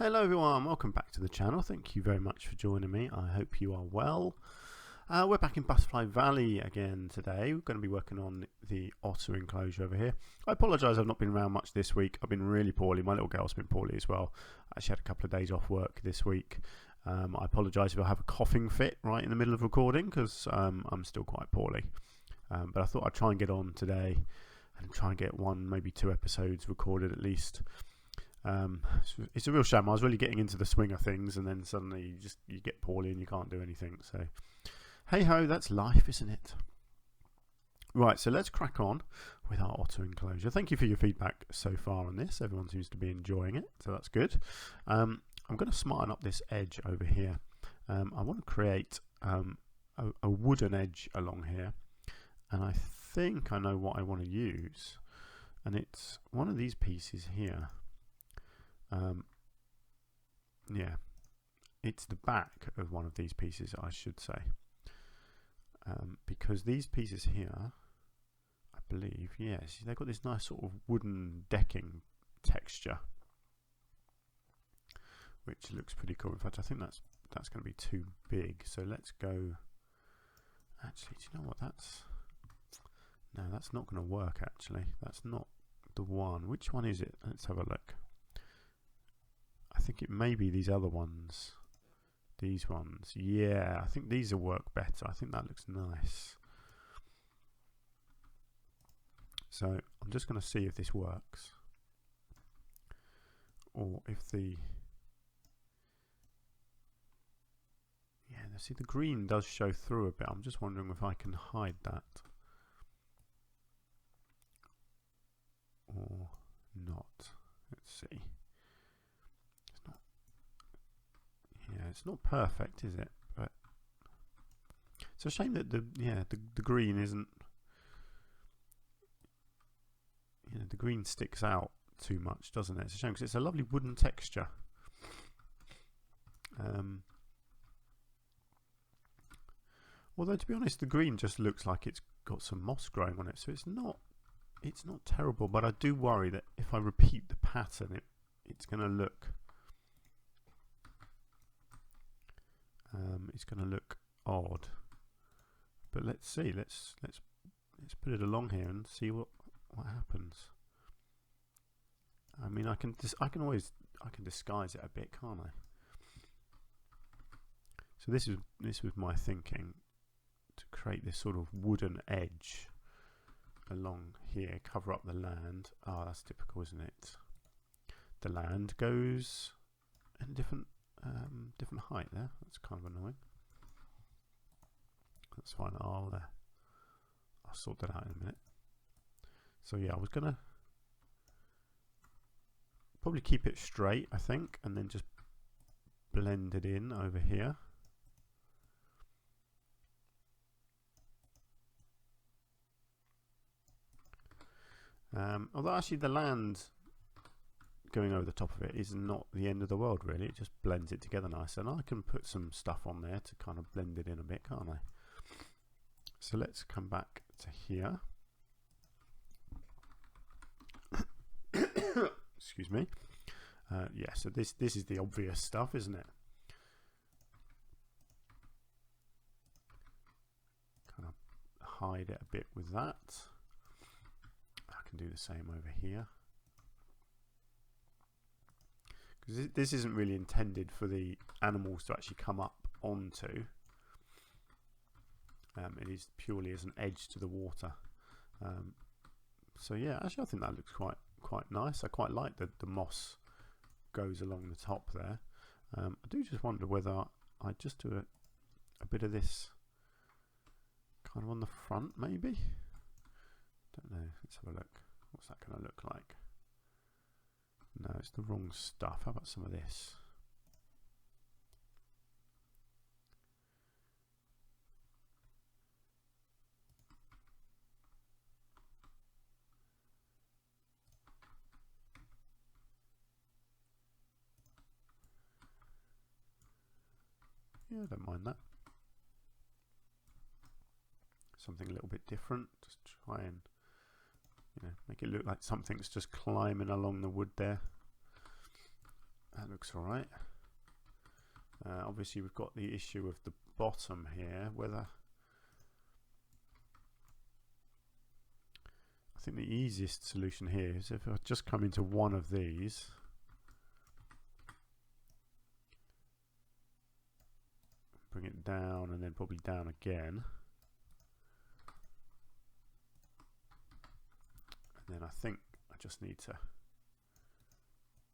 Hello everyone, welcome back to the channel. Thank you very much for joining me. I hope you are well. We're back in Butterfly Valley again today. We're going to be working on the otter enclosure over here. I apologise I've not been around much this week. I've been really poorly. My little girl's been poorly as well. I actually had a couple of days off work this week. I apologise if I have a coughing fit right in the middle of recording because I'm still quite poorly. But I thought I'd try and get on today and try and get one, maybe 2 episodes recorded at least. It's a real shame. I was really getting into the swing of things, and then suddenly you get poorly and you can't do anything. So, hey ho, that's life, isn't it? Right, so let's crack on with our otter enclosure. Thank you for your feedback so far on this. Everyone seems to be enjoying it, so that's good. I'm going to smarten up this edge over here. I want to create a wooden edge along here, and I think I know what I want to use, and it's one of these pieces here. Yeah, it's the back of one of these pieces, I should say, because these pieces here, I believe, yes, they've got this nice sort of wooden decking texture, which looks pretty cool. In fact, I think that's going to be too big, so let's go. Actually, do you know what? No, that's not going to work. Actually, that's not the one. Which one is it? Let's have a look. I think it may be these other ones. These ones. Yeah, I think these will work better. I think that looks nice. So I'm just going to see if this works. Or if the... Yeah, see the green does show through a bit. I'm just wondering if I can hide that. Or not. Let's see. Yeah, it's not perfect, is it? But it's a shame that the green isn't. The green sticks out too much, doesn't it? It's a shame because it's a lovely wooden texture. Although to be honest, the green just looks like it's got some moss growing on it, so it's not terrible. But I do worry that if I repeat the pattern, it's going to look. It's going to look odd, but let's see. Let's put it along here and see what happens. I mean, I can disguise it a bit, can't I? So this was my thinking, to create this sort of wooden edge along here, cover up the land. Ah, that's typical, isn't it? The land goes in different height there. That's kind of annoying. That's fine. I'll sort that out in a minute. So yeah, I was gonna probably keep it straight, I think, and then just blend it in over here. Although actually the land going over the top of it is not the end of the world, really. It just blends it together nice, and I can put some stuff on there to kind of blend it in a bit, can't I? So let's come back to here. Excuse me. Yeah, so this is the obvious stuff, isn't it? Kind of hide it a bit with that. I can do the same over here. Because this isn't really intended for the animals to actually come up onto. It is purely as an edge to the water. So yeah, actually I think that looks quite nice. I quite like that the moss goes along the top there. I do just wonder whether I just do a bit of this kind of on the front, maybe. Don't know. Let's have a look. What's that going to look like? No, it's the wrong stuff. How about some of this? Yeah, I don't mind that. Something a little bit different. Just try and make it look like something's just climbing along the wood there. That looks alright. Obviously we've got the issue of the bottom here, whether I think the easiest solution here is if I just come into one of these, bring it down and then probably down again, and then I think I just need to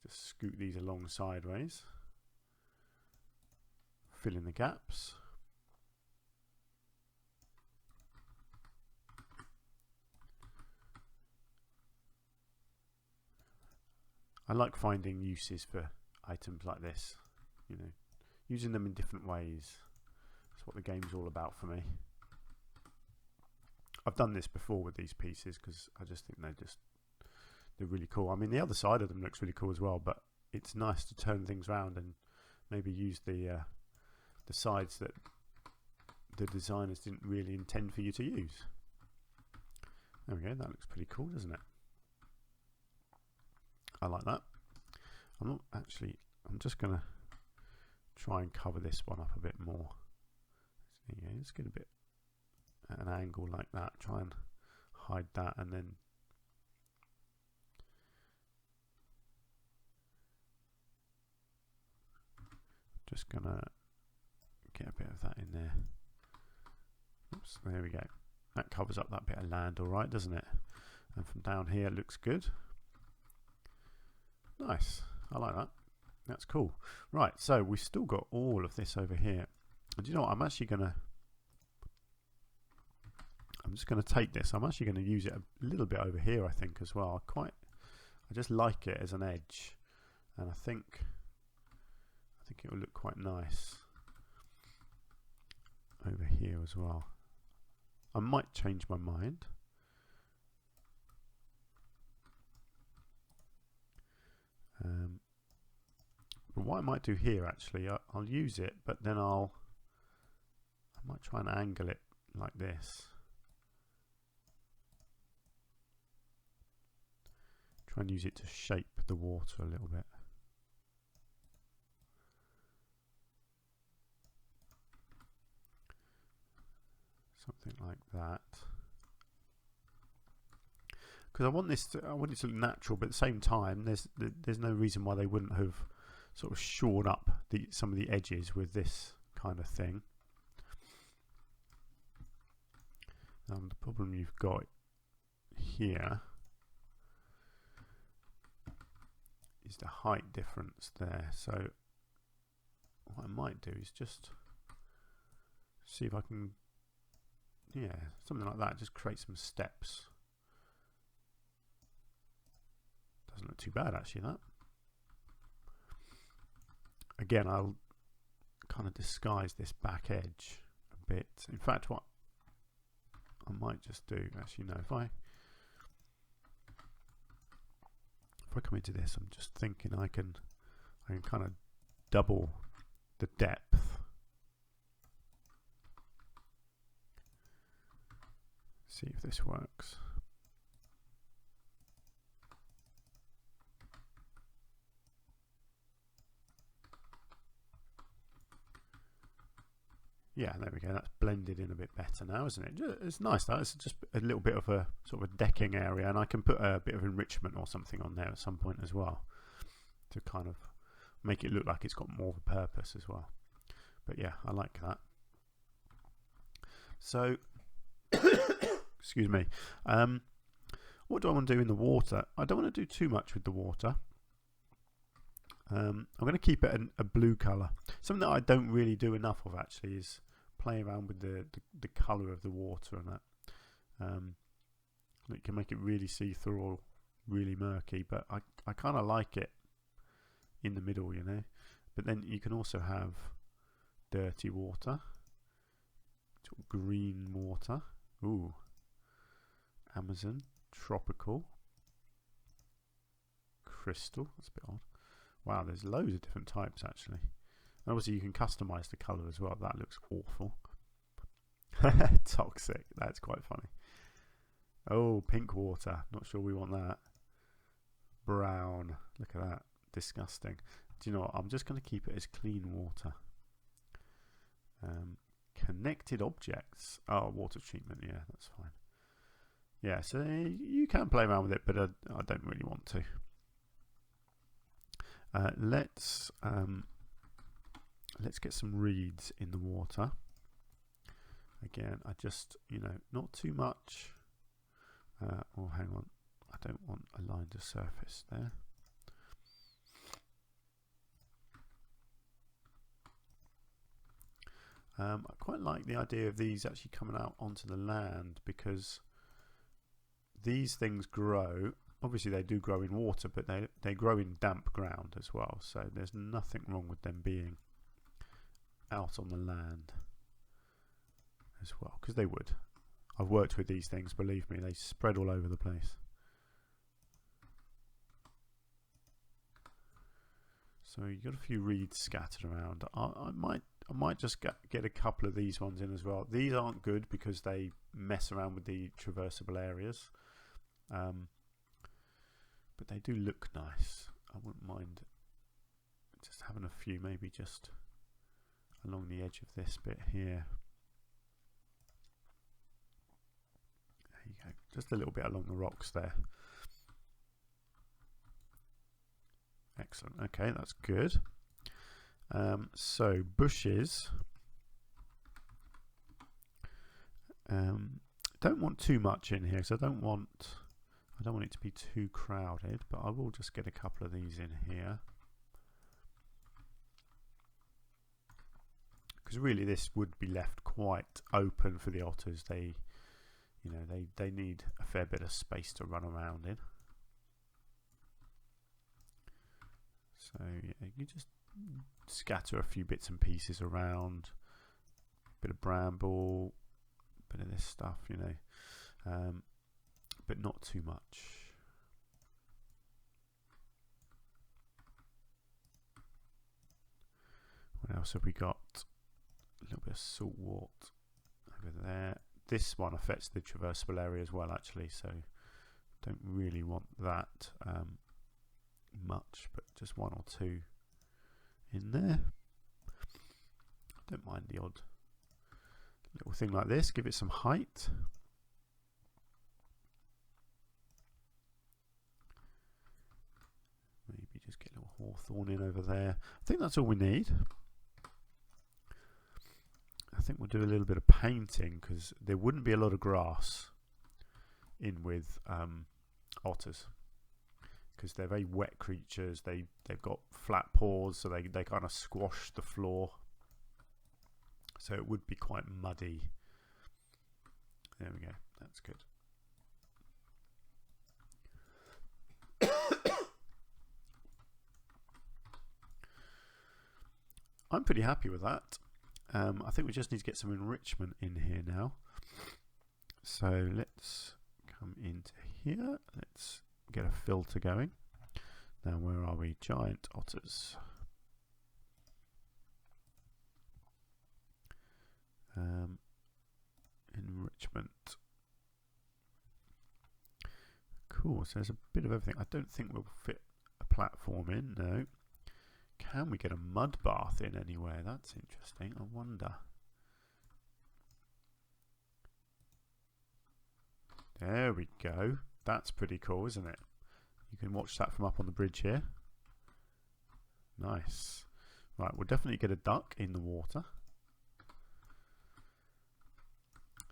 just scoot these along sideways, fill in the gaps. I like finding uses for items like this, you know, using them in different ways. That's what the game's all about for me. I've done this before with these pieces because I just think they're really cool. I mean, the other side of them looks really cool as well, but it's nice to turn things around and maybe use the sides that the designers didn't really intend for you to use. There we go, that looks pretty cool, doesn't it? I like that. I'm just going to try and cover this one up a bit more. So there you go, let's get a bit at an angle like that, try and hide that, and then just going to get a bit of that in there. Oops, there we go. That covers up that bit of land all right, doesn't it? And from down here it looks good. Nice, I like that. That's cool. Right, so we've still got all of this over here. And do you know what? I'm just going to take this. I'm actually going to use it a little bit over here, I think, as well. I just like it as an edge, and I think it will look quite nice over here as well. I might change my mind. But what I might do here, actually, I'll use it, but then I might try and angle it like this. Try and use it to shape the water a little bit. Something like that. Because I want it to look natural, but at the same time, there's no reason why they wouldn't have sort of shored up some of the edges with this kind of thing. The problem you've got here is the height difference there. So what I might do is just see if I can, yeah, something like that, just create some steps. Doesn't look too bad actually, that. Again, I'll kind of disguise this back edge a bit. In fact, what I might just do, actually no, if I come into this, I'm just thinking I can kind of double the depth. See if this works. Yeah, there we go. That's blended in a bit better now, isn't it? It's nice, that. It's just a little bit of a sort of a decking area, and I can put a bit of enrichment or something on there at some point as well to kind of make it look like it's got more of a purpose as well. But yeah, I like that. So, excuse me. What do I want to do in the water? I don't want to do too much with the water. I'm going to keep it a blue colour. Something that I don't really do enough of actually is play around with the colour of the water and that. It can make it really see-through or really murky, but I kind of like it in the middle, you know. But then you can also have dirty water, green water, ooh, Amazon, tropical, crystal, that's a bit odd. Wow, there's loads of different types actually. And obviously you can customize the color as well. That looks awful. Toxic, that's quite funny. Oh, pink water, not sure we want that. Brown, look at that, disgusting. Do you know what? I'm just going to keep it as clean water. Connected objects. Oh, water treatment. Yeah, that's fine. Yeah, so you can play around with it, but I don't really want to. Let's get some reeds in the water. Again, I just, not too much. Oh, hang on. I don't want a line to surface there. I quite like the idea of these actually coming out onto the land, because these things grow. Obviously they do grow in water, but they grow in damp ground as well, so there's nothing wrong with them being out on the land as well, because they would. I've worked with these things, believe me, they spread all over the place. So you've got a few reeds scattered around. I might just get a couple of these ones in as well. These aren't good because they mess around with the traversable areas, but they do look nice. I wouldn't mind just having a few, maybe just along the edge of this bit here. There you go, just a little bit along the rocks there. Excellent. Okay, that's good. So bushes. Don't want too much in here, because I don't want it to be too crowded. But I will just get a couple of these in here, because really this would be left quite open for the otters. They need a fair bit of space to run around in. So yeah, you just scatter a few bits and pieces around, bit of bramble, bit of this stuff, but not too much. What else have we got? A little bit of salt wort over there. This one affects the traversable area as well, actually, so don't really want that much, but just one or two in there. Don't mind the odd little thing like this. Give it some height. Maybe just get a little hawthorn in over there. I think that's all we need. I think we'll do a little bit of painting, because there wouldn't be a lot of grass in with otters, because they're very wet creatures. They've got flat paws, so they kind of squash the floor, so it would be quite muddy. There we go, that's good. I'm pretty happy with that. I think we just need to get some enrichment in here now. So let's come into here. Let's get a filter going. Now, where are we? Giant otters. Enrichment. Cool, so there's a bit of everything. I don't think we'll fit a platform in, no. Can we get a mud bath in anywhere? That's interesting, I wonder. There we go. That's pretty cool, isn't it? You can watch that from up on the bridge here. Nice. Right, we'll definitely get a duck in the water.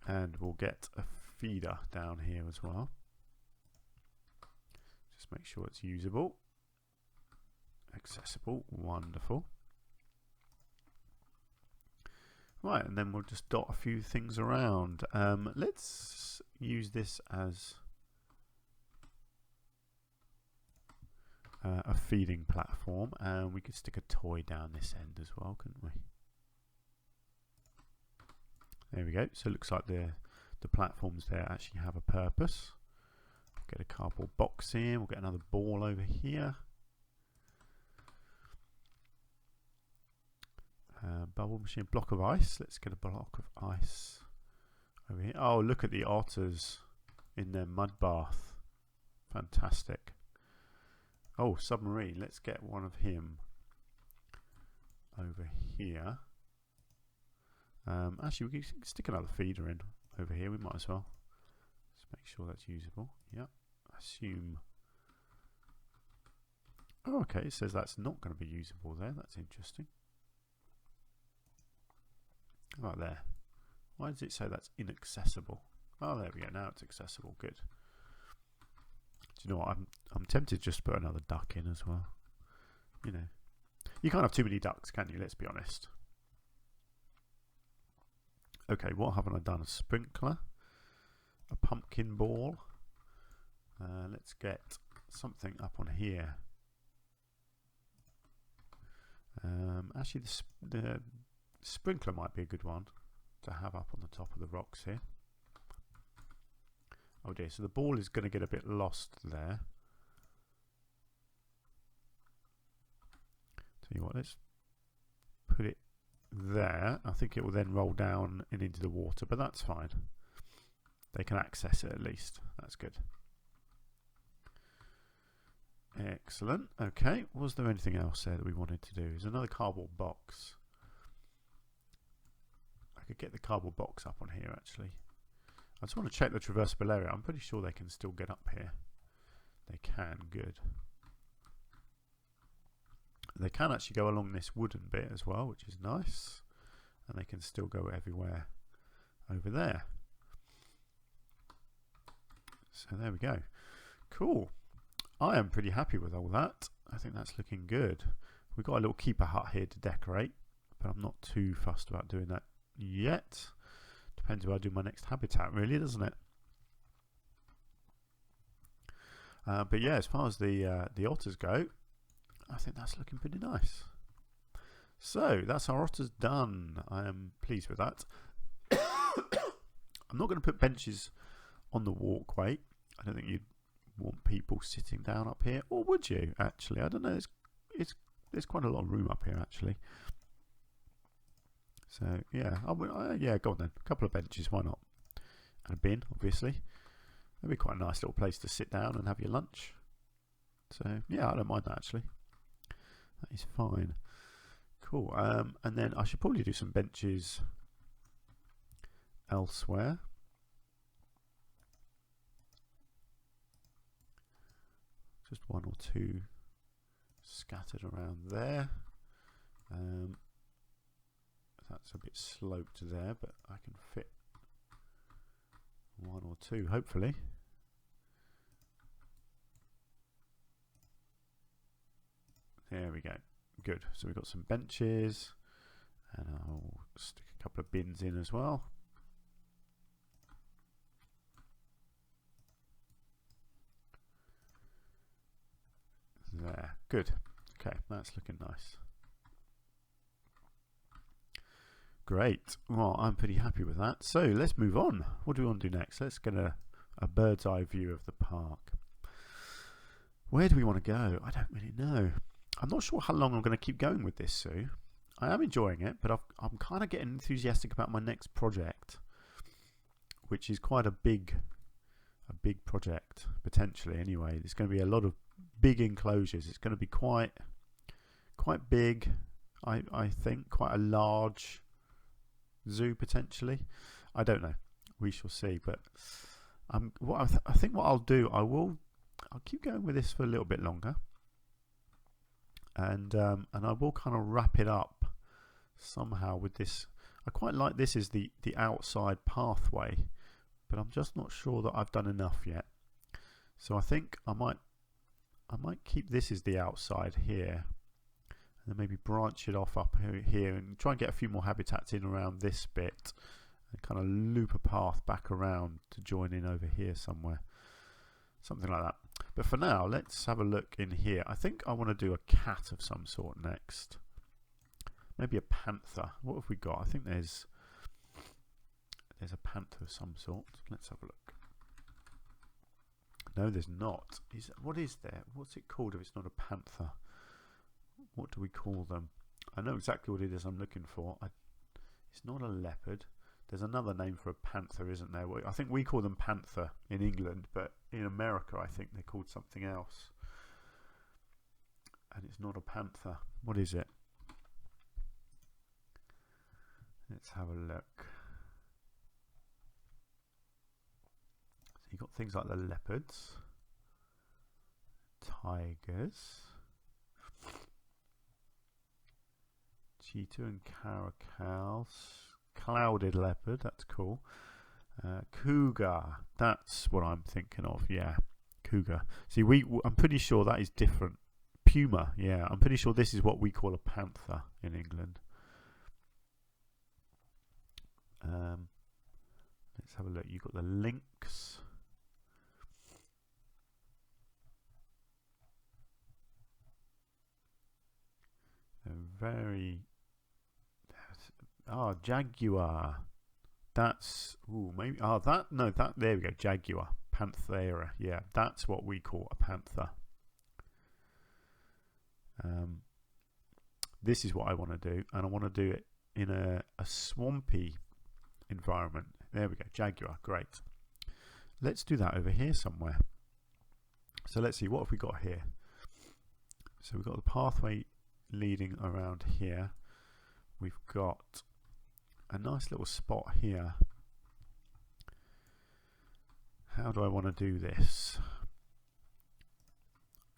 And we'll get a feeder down here as well. Just make sure it's usable. Accessible. Wonderful. Right, and then we'll just dot a few things around. Let's use this as a feeding platform, and we could stick a toy down this end as well, couldn't we? There we go. So it looks like the platforms there actually have a purpose. Get a cardboard box here. We'll get another ball over here. Bubble machine, block of ice. Let's get a block of ice over here. Oh, look at the otters in their mud bath. Fantastic. Oh, submarine. Let's get one of him. over here. Actually, we can stick another feeder in over here. We might as well. Let's make sure that's usable. Yep. Assume. Oh, okay. It says that's not going to be usable there. That's interesting. Right there. Why does it say that's inaccessible? Oh, there we go. Now it's accessible. Good. Do you know what? I'm tempted just to put another duck in as well. You know, you can't have too many ducks, can you? Let's be honest. Okay, what haven't I done? A sprinkler, a pumpkin ball. Let's get something up on here. Actually, the sprinkler might be a good one to have up on the top of the rocks here. Oh dear, so the ball is going to get a bit lost there. Tell you what, let's put it there. I think it will then roll down and into the water, but that's fine. They can access it at least. That's good. Excellent. Okay, was there anything else there that we wanted to do? There's another cardboard box. I could get the cardboard box up on here actually. I just want to check the traversable area. I'm pretty sure they can still get up here. They can, good. They can actually go along this wooden bit as well, which is nice. And they can still go everywhere over there. So there we go. Cool. I am pretty happy with all that. I think that's looking good. We've got a little keeper hut here to decorate, but I'm not too fussed about doing that yet. Depends where I do my next habitat, really, doesn't it? But yeah, as far as the otters go, I think that's looking pretty nice. So that's our otters done. I am pleased with that. I'm not going to put benches on the walkway. I don't think you'd want people sitting down up here, or would you? Actually, I don't know. There's quite a lot of room up here, actually. So yeah, yeah, go on then. A couple of benches, why not? And a bin, obviously. That'd be quite a nice little place to sit down and have your lunch. So yeah, I don't mind that actually. That is fine. Cool. And then I should probably do some benches elsewhere. Just one or two scattered around there. That's a bit sloped there, but I can fit one or two, hopefully. There we go. Good. So we've got some benches, and I'll stick a couple of bins in as well. There. Good. Okay, that's looking nice. Great. Well, I'm pretty happy with that. So let's move on. What do we want to do next? Let's get a bird's eye view of the park. Where do we want to go? I don't really know. I'm not sure how long I'm going to keep going with this, Sue. I am enjoying it, but I'm kind of getting enthusiastic about my next project, which is quite a big project, potentially anyway. There's going to be a lot of big enclosures. It's going to be quite big, I think, quite a large zoo potentially. I don't know. We shall see. But I think what I'll do, I'll keep going with this for a little bit longer, and I will kind of wrap it up somehow with this. I quite like this is the outside pathway, but I'm just not sure that I've done enough yet. So I think I might keep this as the outside here, and then maybe branch it off up here and try and get a few more habitats in around this bit, and kind of loop a path back around to join in over here somewhere, something like that. But for now, let's have a look in here. I think I want to do a cat of some sort next, maybe a panther. What have we got? I think there's a panther of some sort. Let's have a look. No, there's not. What is there? What's it called if it's not a panther? What do we call them? I know exactly what it is I'm looking for. It's not a leopard. There's another name for a panther, isn't there? I think we call them panther in England, but in America I think they're called something else. And it's not a panther. What is it? Let's have a look. So you've got things like the leopards, tigers, cheetah and caracal, clouded leopard, that's cool. Cougar, that's what I'm thinking of, yeah, cougar. See, I'm pretty sure that is different. Puma, yeah, I'm pretty sure this is what we call a panther in England. Let's have a look. You've got the lynx. Jaguar. That's maybe there we go, jaguar, panthera. Yeah, that's what we call a panther. This is what I want to do, and I want to do it in a swampy environment. There we go, jaguar. Great. Let's do that over here somewhere. So let's see, what have we got here? So we've got the pathway leading around here. We've got a nice little spot here. How do I want to do this?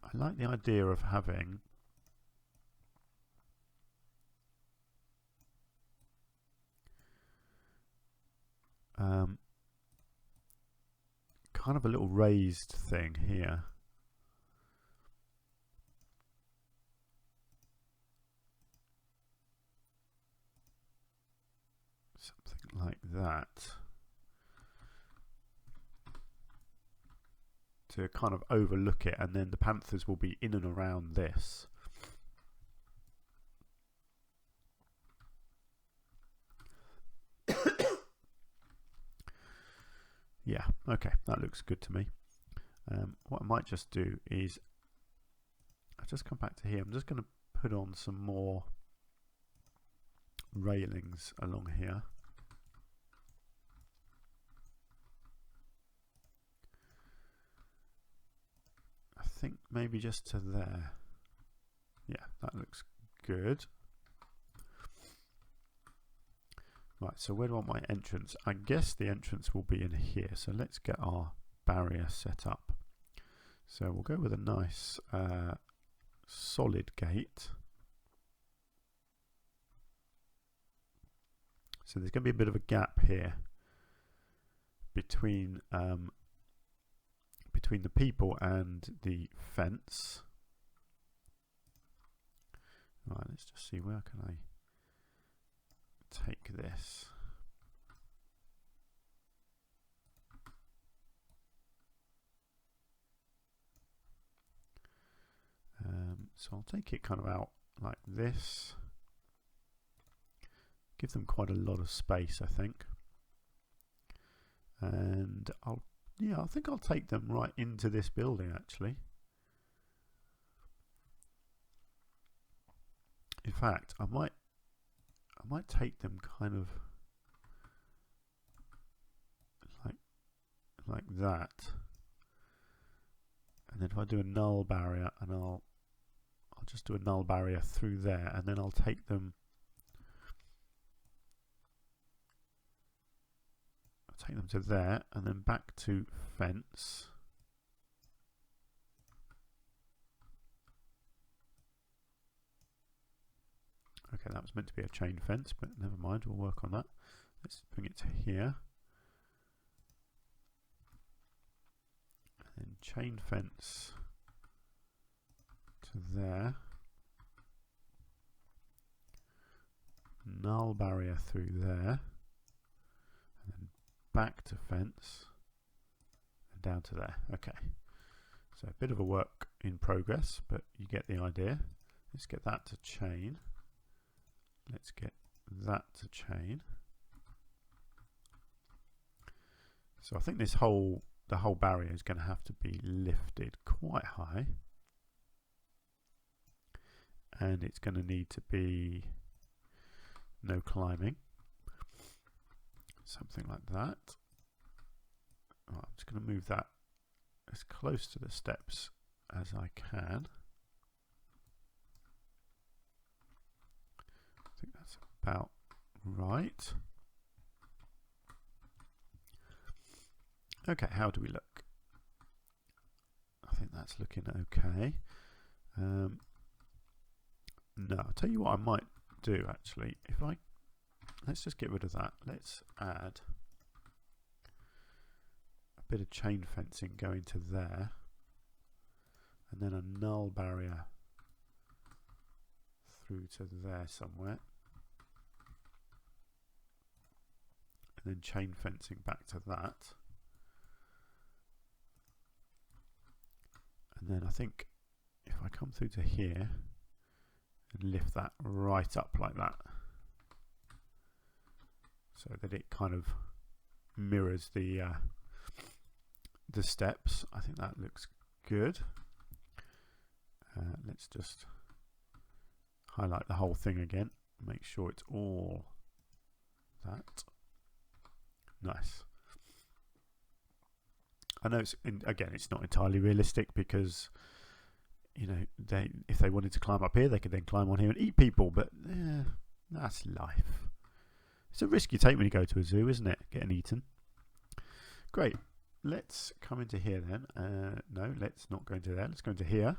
I like the idea of having kind of a little raised thing here. Something like that. To kind of overlook it, and then the panthers will be in and around this. Yeah, okay, that looks good to me. What I might just do is I'll just come back to here. I'm just going to put on some more railings along here. I think maybe just to there. Yeah, that looks good. Right, so where do I want my entrance? I guess the entrance will be in here. So let's get our barrier set up. So we'll go with a nice solid gate. So there's going to be a bit of a gap here between the people and the fence. Right, let's just see, where can I take this? So I'll take it kind of out like this. Give them quite a lot of space, I think. And I think I'll take them right into this building actually. In fact, I might take them kind of like that. And then if I do a null barrier, and I'll just do a null barrier through there, and then I'll take them to there, and then back to fence. Okay, that was meant to be a chain fence, but never mind, we'll work on that. Let's bring it to here. And then chain fence to there. Null barrier through there. And then back to fence. And down to there. Okay. So a bit of a work in progress, but you get the idea. Let's get that to chain. Let's get that to chain. So I think the whole barrier is going to have to be lifted quite high, and it's going to need to be no climbing, something like that. I'm just going to move that as close to the steps as I can. I think that's about right. Okay, how do we look? I think that's looking okay. No, I'll tell you what I might do actually. Let's just get rid of that. Let's add a bit of chain fencing going to there, and then a null barrier through to there somewhere, and then chain fencing back to that. And then I think if I come through to here and lift that right up like that, so that it kind of mirrors the steps, I think that looks good. Let's just highlight the whole thing again, make sure it's all that. Nice. I know again it's not entirely realistic, because you know, if they wanted to climb up here, they could then climb on here and eat people, but that's life. It's a risk you take when you go to a zoo, isn't it? Getting eaten. Great. Let's come into here then. No, let's not go into there. Let's go into here.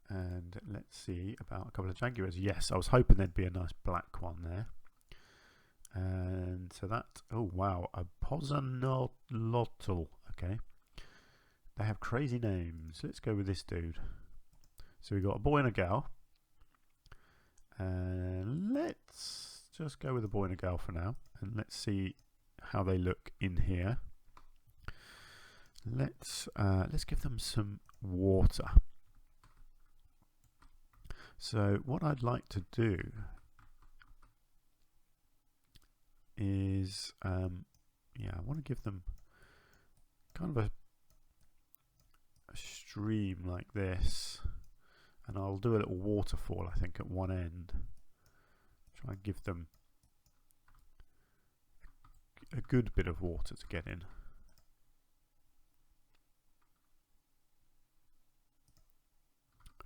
And let's see about a couple of jaguars. Yes, I was hoping there'd be a nice black one there. And so that, oh wow, a Pozanotl. Okay. They have crazy names. Let's go with this dude. So we've got a boy and a girl. And let's just go with a boy and a girl for now. And let's see how they look in here. Let's give them some water. So what I'd like to do is, yeah, I want to give them kind of a stream like this, and I'll do a little waterfall, I think, at one end. Try and give them a good bit of water to get in.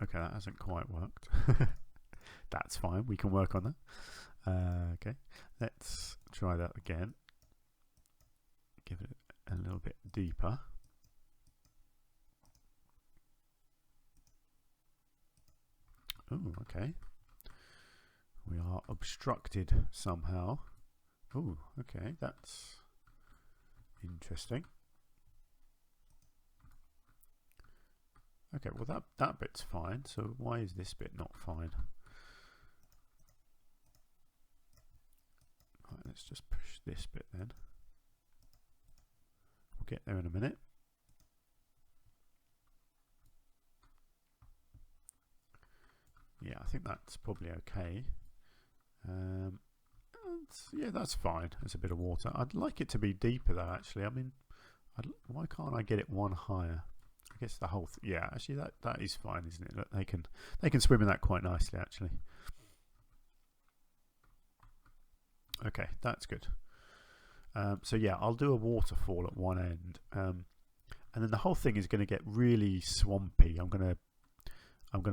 Okay, that hasn't quite worked. That's fine, we can work on that. Okay, let's try that again. Give it a little bit deeper. Oh, okay. We are obstructed somehow. Oh, okay, that's interesting. Okay, well that bit's fine, so why is this bit not fine? Right, let's just push this bit then. We'll get there in a minute. Yeah, I think that's probably okay. Yeah, that's fine. There's a bit of water. I'd like it to be deeper though, actually. I mean, why can't I get it one higher? I guess the whole yeah, actually that is fine, isn't it? Look, they can swim in that quite nicely, actually. Okay, that's good. So yeah, I'll do a waterfall at one end, and then the whole thing is going to get really swampy. I'm gonna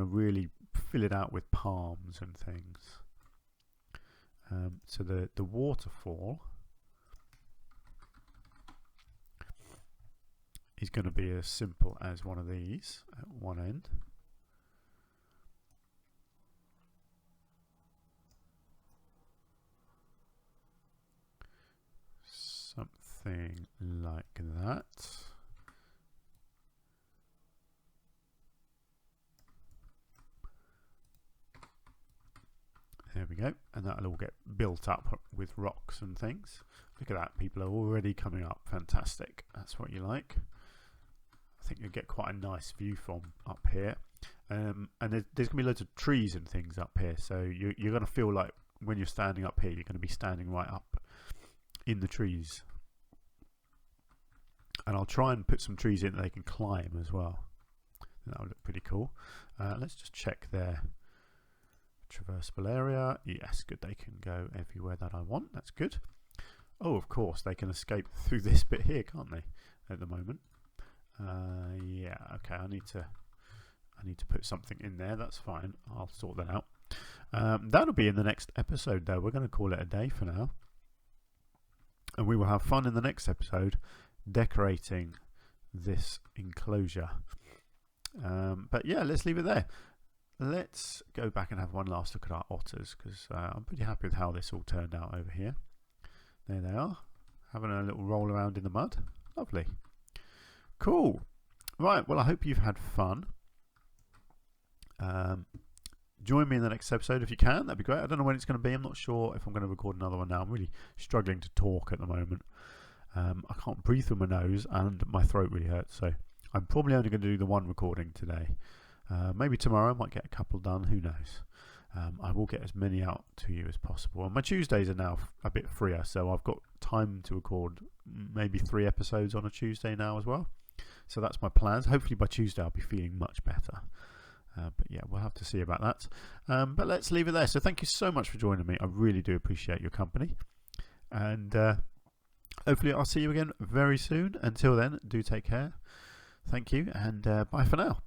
really fill it out with palms and things. So the waterfall is going to be as simple as one of these at one end. Something like that. There we go, and that'll all get built up with rocks and things. Look at that, people are already coming up. Fantastic, that's what you like. I think you'll get quite a nice view from up here. And there's going to be loads of trees and things up here, so you're going to feel like when you're standing up here, you're going to be standing right up in the trees. And I'll try and put some trees in that they can climb as well. That would look pretty cool. Let's just check their traversable area. Yes, good, they can go everywhere that I want. That's good. Oh, of course, they can escape through this bit here, can't they, at the moment? Yeah, okay, I need to put something in there. That's fine, I'll sort that out. That'll be in the next episode though. We're going to call it a day for now. And we will have fun in the next episode decorating this enclosure. But yeah, let's leave it there. Let's go back and have one last look at our otters, because I'm pretty happy with how this all turned out over here. There they are, having a little roll around in the mud. Lovely. Cool. Right, well, I hope you've had fun. Join me in the next episode if you can. That'd be great. I don't know when it's going to be. I'm not sure if I'm going to record another one now. I'm really struggling to talk at the moment. I can't breathe through my nose and my throat really hurts, so I'm probably only going to do the one recording today. Maybe tomorrow I might get a couple done, who knows. I will get as many out to you as possible. And my Tuesdays are now a bit freer, so I've got time to record maybe 3 episodes on a Tuesday now as well. So that's my plans. Hopefully by Tuesday I'll be feeling much better. But yeah, we'll have to see about that. But let's leave it there. So thank you so much for joining me. I really do appreciate your company. And hopefully I'll see you again very soon. Until then, do take care. Thank you, and bye for now.